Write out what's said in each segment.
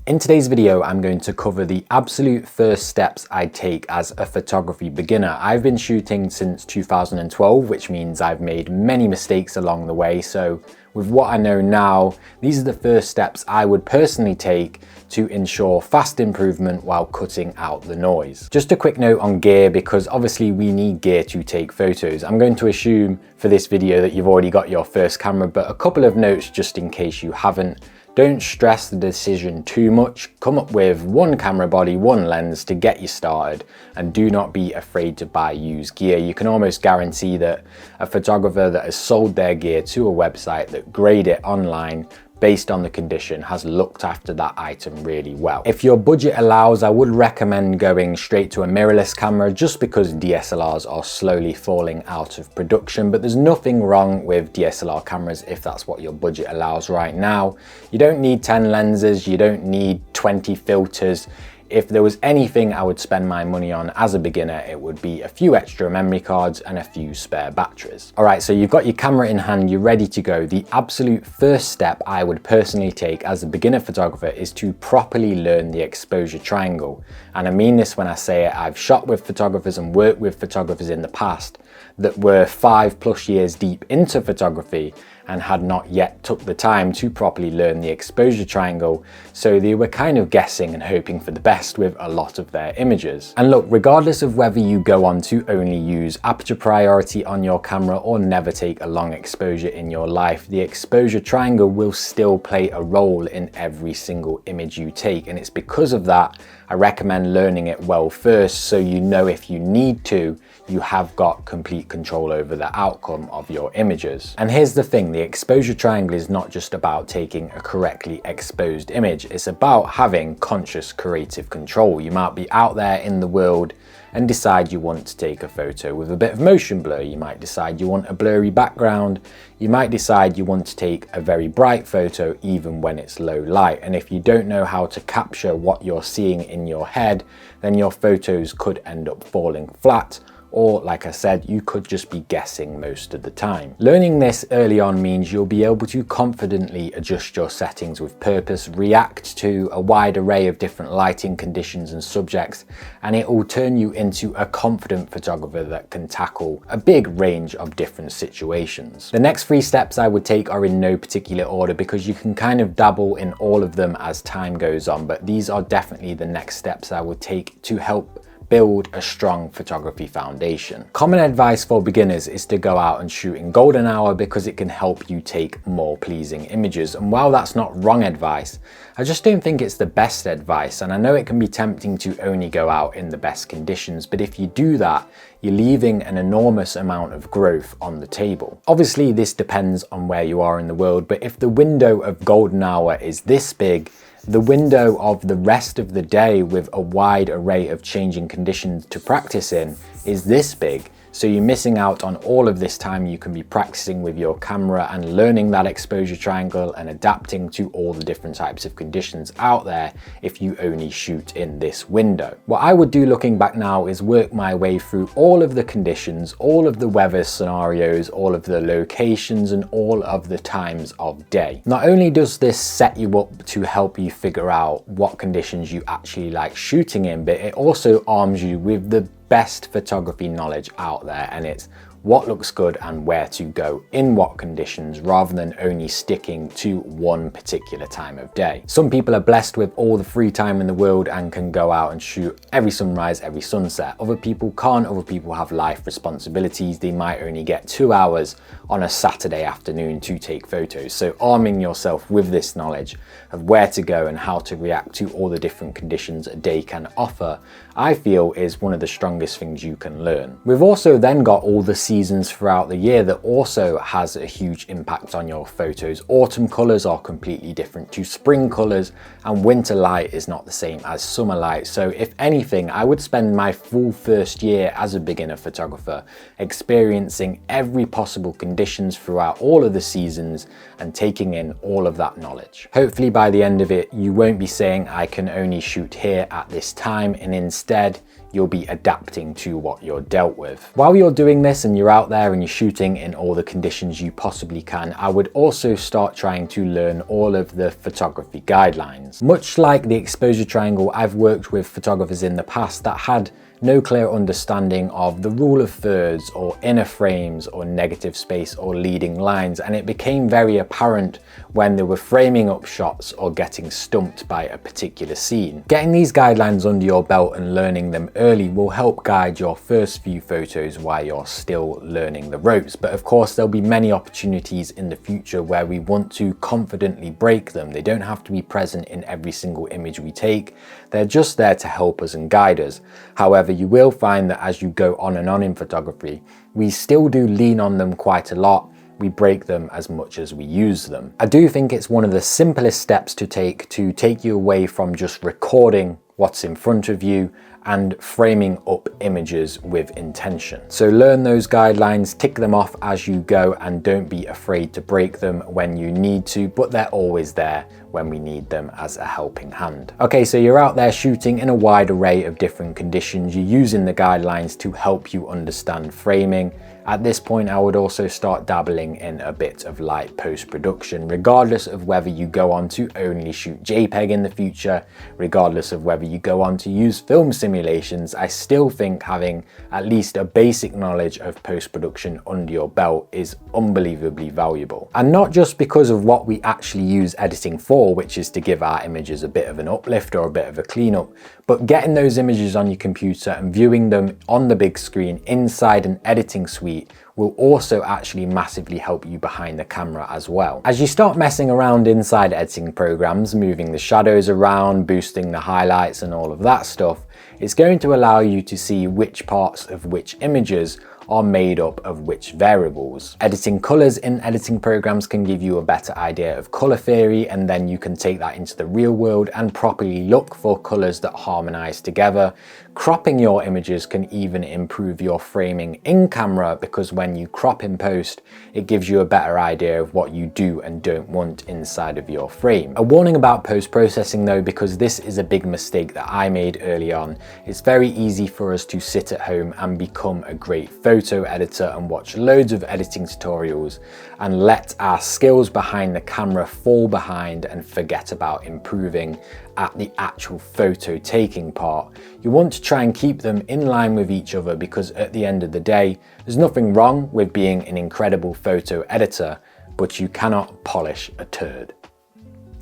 In today's video, I'm going to cover the absolute first steps I take as a photography beginner. I've been shooting since 2012, which means I've made many mistakes along the way. So with what I know now, these are the first steps I would personally take to ensure fast improvement while cutting out the noise. Just a quick note on gear, because obviously we need gear to take photos. I'm going to assume for this video that you've already got your first camera, but a couple of notes just in case you haven't. Don't stress the decision too much. Come up with one camera body, one lens to get you started, and do not be afraid to buy used gear. You can almost guarantee that a photographer that has sold their gear to a website that grade it online based on the condition has looked after that item really well. If your budget allows, I would recommend going straight to a mirrorless camera just because DSLRs are slowly falling out of production, but there's nothing wrong with DSLR cameras if that's what your budget allows right now. You don't need 10 lenses, you don't need 20 filters. If there was anything I would spend my money on as a beginner, it would be a few extra memory cards and a few spare batteries. All right, so you've got your camera in hand, you're ready to go. The absolute first step I would personally take as a beginner photographer is to properly learn the exposure triangle. And I mean this when I say it. I've shot with photographers and worked with photographers in the past that were 5+ years deep into photography and had not yet took the time to properly learn the exposure triangle, so they were kind of guessing and hoping for the best with a lot of their images. And look, regardless of whether you go on to only use aperture priority on your camera or never take a long exposure in your life, the exposure triangle will still play a role in every single image you take, and it's because of that I recommend learning it well first, so you know if you need to, you have got complete control over the outcome of your images. And here's the thing, the exposure triangle is not just about taking a correctly exposed image, it's about having conscious creative control. You might be out there in the world and decide you want to take a photo with a bit of motion blur. You might decide you want a blurry background. You might decide you want to take a very bright photo even when it's low light. And if you don't know how to capture what you're seeing in your head, then your photos could end up falling flat, or like I said, you could just be guessing most of the time. Learning this early on means you'll be able to confidently adjust your settings with purpose, react to a wide array of different lighting conditions and subjects, and it will turn you into a confident photographer that can tackle a big range of different situations. The next 3 steps I would take are in no particular order because you can kind of dabble in all of them as time goes on, but these are definitely the next steps I would take to help build a strong photography foundation. Common advice for beginners is to go out and shoot in golden hour because it can help you take more pleasing images. And while that's not wrong advice, I just don't think it's the best advice. And I know it can be tempting to only go out in the best conditions, but if you do that, you're leaving an enormous amount of growth on the table. Obviously, this depends on where you are in the world, but if the window of golden hour is this big, the window of the rest of the day with a wide array of changing conditions to practice in is this big. So you're missing out on all of this time you can be practicing with your camera and learning that exposure triangle and adapting to all the different types of conditions out there if you only shoot in this window. What I would do looking back now is work my way through all of the conditions, all of the weather scenarios, all of the locations, and all of the times of day. Not only does this set you up to help you figure out what conditions you actually like shooting in, but it also arms you with the best photography knowledge out there, and it's what looks good and where to go in what conditions rather than only sticking to one particular time of day. Some people are blessed with all the free time in the world and can go out and shoot every sunrise, every sunset. Other people can't. Other people have life responsibilities. They might only get 2 hours on a Saturday afternoon to take photos. So arming yourself with this knowledge of where to go and how to react to all the different conditions a day can offer, I feel is one of the strongest things you can learn. We've also then got all the seasons throughout the year that also has a huge impact on your photos. Autumn colors are completely different to spring colors, and winter light is not the same as summer light. So if anything, I would spend my full first year as a beginner photographer experiencing every possible conditions throughout all of the seasons and taking in all of that knowledge. Hopefully by the end of it, you won't be saying I can only shoot here at this time, and instead you'll be adapting to what you're dealt with. While you're doing this and you're out there and you're shooting in all the conditions you possibly can, I would also start trying to learn all of the photography guidelines. Much like the exposure triangle, I've worked with photographers in the past that had no clear understanding of the rule of thirds or inner frames or negative space or leading lines, and it became very apparent when they were framing up shots or getting stumped by a particular scene. Getting these guidelines under your belt and learning them early will help guide your first few photos while you're still learning the ropes, but of course there'll be many opportunities in the future where we want to confidently break them. They don't have to be present in every single image we take, they're just there to help us and guide us. However, you will find that as you go on and on in photography, we still do lean on them quite a lot. We break them as much as we use them. I do think it's one of the simplest steps to take you away from just recording what's in front of you and framing up images with intention. So learn those guidelines, tick them off as you go, and don't be afraid to break them when you need to, but they're always there when we need them as a helping hand. Okay, so you're out there shooting in a wide array of different conditions. You're using the guidelines to help you understand framing. At this point, I would also start dabbling in a bit of light post-production, regardless of whether you go on to only shoot JPEG in the future, regardless of whether you go on to use film simulations. I still think having at least a basic knowledge of post-production under your belt is unbelievably valuable. And not just because of what we actually use editing for, which is to give our images a bit of an uplift or a bit of a cleanup, but getting those images on your computer and viewing them on the big screen inside an editing suite will also actually massively help you behind the camera as well. As you start messing around inside editing programs, moving the shadows around, boosting the highlights and all of that stuff, it's going to allow you to see which parts of which images are made up of which variables. Editing colors in editing programs can give you a better idea of color theory, and then you can take that into the real world and properly look for colors that harmonize together. Cropping your images can even improve your framing in camera, because when you crop in post, it gives you a better idea of what you do and don't want inside of your frame. A warning about post-processing though, because this is a big mistake that I made early on. It's very easy for us to sit at home and become a great photo editor and watch loads of editing tutorials and let our skills behind the camera fall behind and forget about improving at the actual photo taking part. You want to try and keep them in line with each other, because at the end of the day, there's nothing wrong with being an incredible photo editor, but you cannot polish a turd.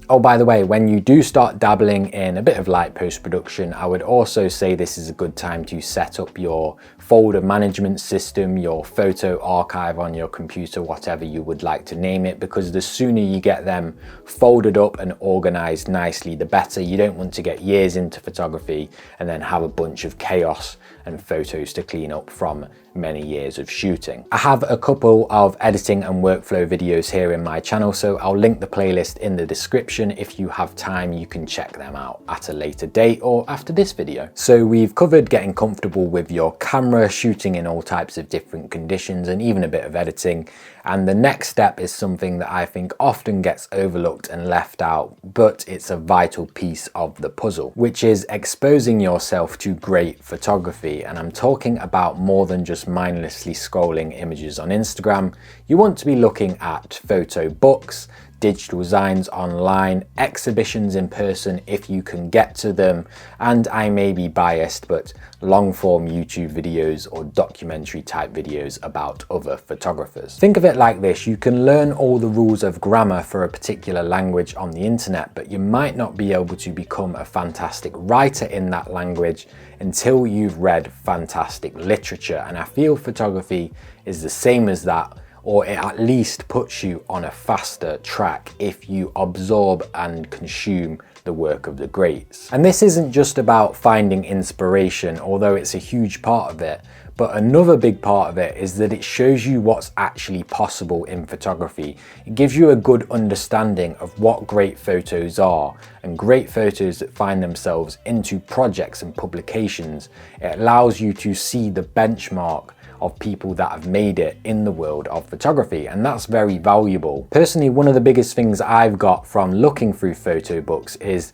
Oh, by the way, when you do start dabbling in a bit of light post-production, I would also say this is a good time to set up your folder management system, your photo archive on your computer, whatever you would like to name it, because the sooner you get them folded up and organized nicely, the better. You don't want to get years into photography and then have a bunch of chaos and photos to clean up from many years of shooting. I have a couple of editing and workflow videos here in my channel, so I'll link the playlist in the description. If you have time, you can check them out at a later date or after this video. So we've covered getting comfortable with your camera, shooting in all types of different conditions, and even a bit of editing. And the next step is something that I think often gets overlooked and left out, but it's a vital piece of the puzzle, which is exposing yourself to great photography. And I'm talking about more than just mindlessly scrolling images on Instagram. You want to be looking at photo books, digital designs online, exhibitions in person if you can get to them, and I may be biased, but long form YouTube videos or documentary type videos about other photographers. Think of it like this: you can learn all the rules of grammar for a particular language on the internet, but you might not be able to become a fantastic writer in that language until you've read fantastic literature. And I feel photography is the same as that, or it at least puts you on a faster track if you absorb and consume the work of the greats. And this isn't just about finding inspiration, although it's a huge part of it, but another big part of it is that it shows you what's actually possible in photography. It gives you a good understanding of what great photos are, and great photos that find themselves into projects and publications. It allows you to see the benchmark of people that have made it in the world of photography, and that's very valuable. Personally, one of the biggest things I've got from looking through photo books is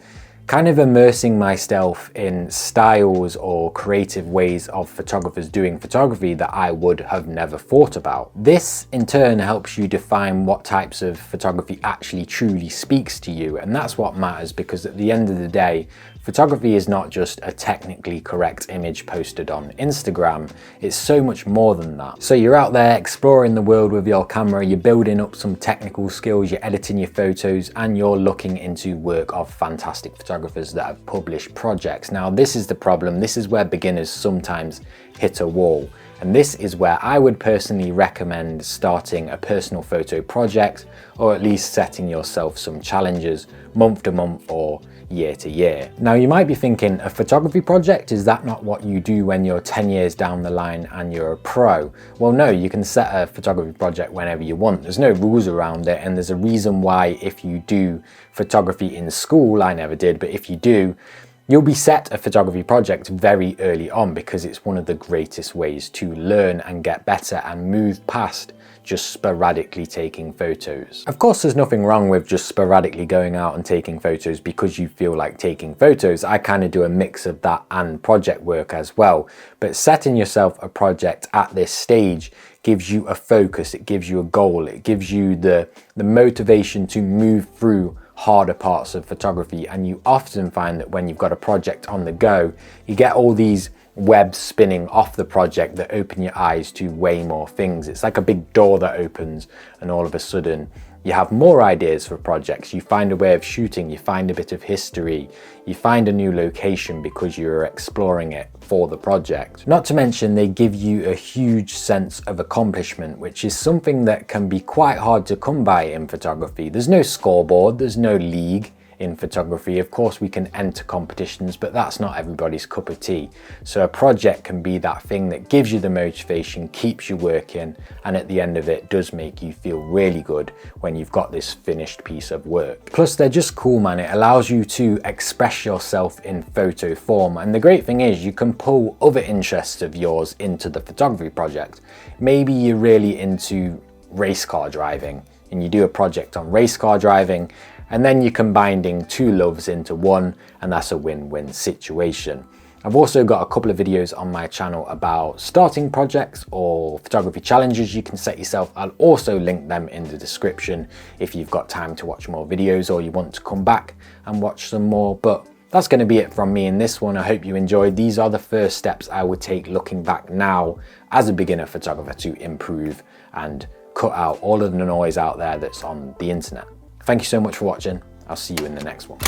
kind of immersing myself in styles or creative ways of photographers doing photography that I would have never thought about. This in turn helps you define what types of photography actually truly speaks to you, and that's what matters, because at the end of the day, photography is not just a technically correct image posted on Instagram, it's so much more than that. So you're out there exploring the world with your camera, you're building up some technical skills, you're editing your photos, and you're looking into work of fantastic photographers that have published projects. Now this is the problem, this is where beginners sometimes hit a wall. And this is where I would personally recommend starting a personal photo project, or at least setting yourself some challenges month to month or year to year. Now you might be thinking, a photography project, is that not what you do when you're 10 years down the line and you're a pro? Well no, you can set a photography project whenever you want. There's no rules around it, and there's a reason why if you do photography in school, I never did, but if you do, you'll be set a photography project very early on, because it's one of the greatest ways to learn and get better and move past just sporadically taking photos. Of course, there's nothing wrong with just sporadically going out and taking photos because you feel like taking photos. I kind of do a mix of that and project work as well. But setting yourself a project at this stage gives you a focus, it gives you a goal, it gives you the motivation to move through harder parts of photography. And you often find that when you've got a project on the go, you get all these webs spinning off the project that open your eyes to way more things. It's like a big door that opens, and all of a sudden you have more ideas for projects. You find a way of shooting, you find a bit of history, you find a new location because you're exploring it for the project. Not to mention, they give you a huge sense of accomplishment, which is something that can be quite hard to come by in photography. There's no scoreboard, there's no league in photography. Of course we can enter competitions, but that's not everybody's cup of tea. So a project can be that thing that gives you the motivation, keeps you working, and at the end of it does make you feel really good when you've got this finished piece of work. Plus they're just cool, man. It allows you to express yourself in photo form, and the great thing is you can pull other interests of yours into the photography project. Maybe you're really into race car driving and you do a project on race car driving, and then you're combining two loves into one, and that's a win-win situation. I've also got a couple of videos on my channel about starting projects or photography challenges you can set yourself. I'll also link them in the description if you've got time to watch more videos or you want to come back and watch some more. But that's going to be it from me in this one. I hope you enjoyed. These are the first steps I would take looking back now as a beginner photographer to improve and cut out all of the noise out there that's on the internet. Thank you so much for watching. I'll see you in the next one.